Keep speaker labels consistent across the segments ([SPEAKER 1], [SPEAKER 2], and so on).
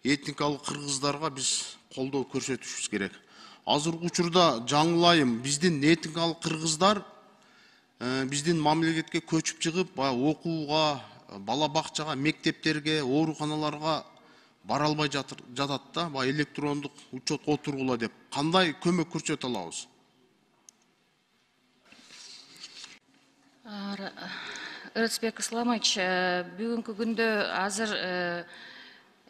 [SPEAKER 1] этникалык кыргыздарга биз колдоо көрсөтүшүбүз керек. Азыркы учурда жаңылайым, биздин этникалык кыргыздар биздин мамлекетке көчүп чыгып, окууга, бала бакчага, мектептерге, ооруканаларга бара албай жатат да, электрондук учетко отургула деп. Кандай көмөк көрсөтө алабыз?
[SPEAKER 2] Ырысбек Исламович, бүгүнкү күндө азыр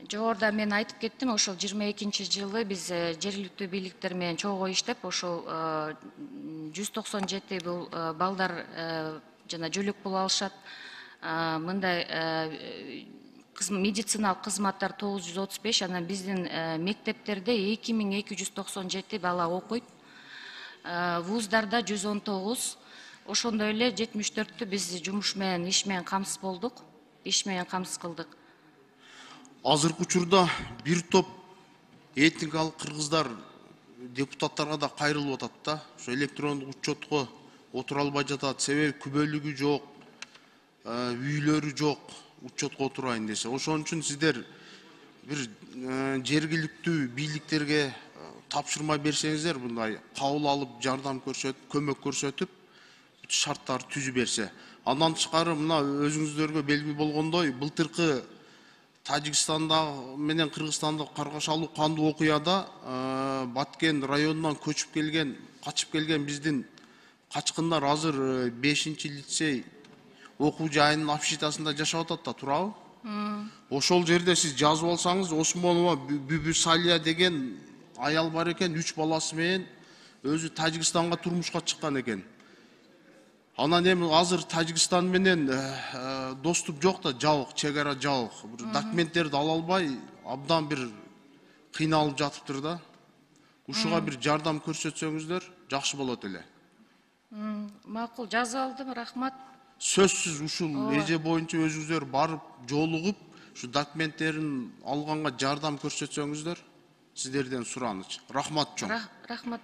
[SPEAKER 2] жогоруда мен айтып кеттим, ошол 22-жылы биз жергиликтүү бийликтер менен чогуу иштеп, ошол 197 бул балдар жана жөлөк боло алышат. Мындай медициналык кызматтар 935, анан биздин мектептерде 2297 бала окуйт. Вуздарда 119, ошондой эле 74-тү биз жумуш менен, иш менен камсыз болдук, иш менен камсыз кылдык.
[SPEAKER 1] Азыркы учурда бир топ этникалык кыргыздар депутаттарга да кайрылып атат да. Ошо электрондук учетко отура албай жатат, себеби күбөлүгү жок, үйлөрү жок, учетко отурайын десе. Ошон үчүн сиздер бир жергиликтүү бийликтерге тапшырма берсеңиздер, мындай кабыл алып, жардам көрсөтүп, көмөк көрсөтүп, шарттар түзүп берсе. Андан тышкары мына өзүңүздөргө белгилүү болгондой, былтыркы Тажикстанда менен Кыргызстанда каргашалуу кандуу окуяда Баткен районунан качып келген биздин качкындар азыр 5-лицей окуу жайынын общитасында жашап атат да, туурабы? Ошол жерде сиз жазып алсаңыз, Осмонова Бүбү Салия деген аял бар экен, 3 баласы менен өзү Тажикстанга турмушка чыккан экен. Анан эми азыр Тажикстан менен доступ жок да, жабык, чек ара жабык. Документтерди ала албай, абдан бир кыйналып жатыптыр да. Ушуга бир жардам көрсөтсөңүздөр жакшы болот эле.
[SPEAKER 2] Макул, жазып алдым, рахмат.
[SPEAKER 1] Сөзсүз ушул эже боюнча өзүңүздөр барып, жолугуп, ушу документтерин алганга жардам көрсөтсөңүздөр, сиздерден сураныч. Рахмат чоң.
[SPEAKER 2] Рахмат.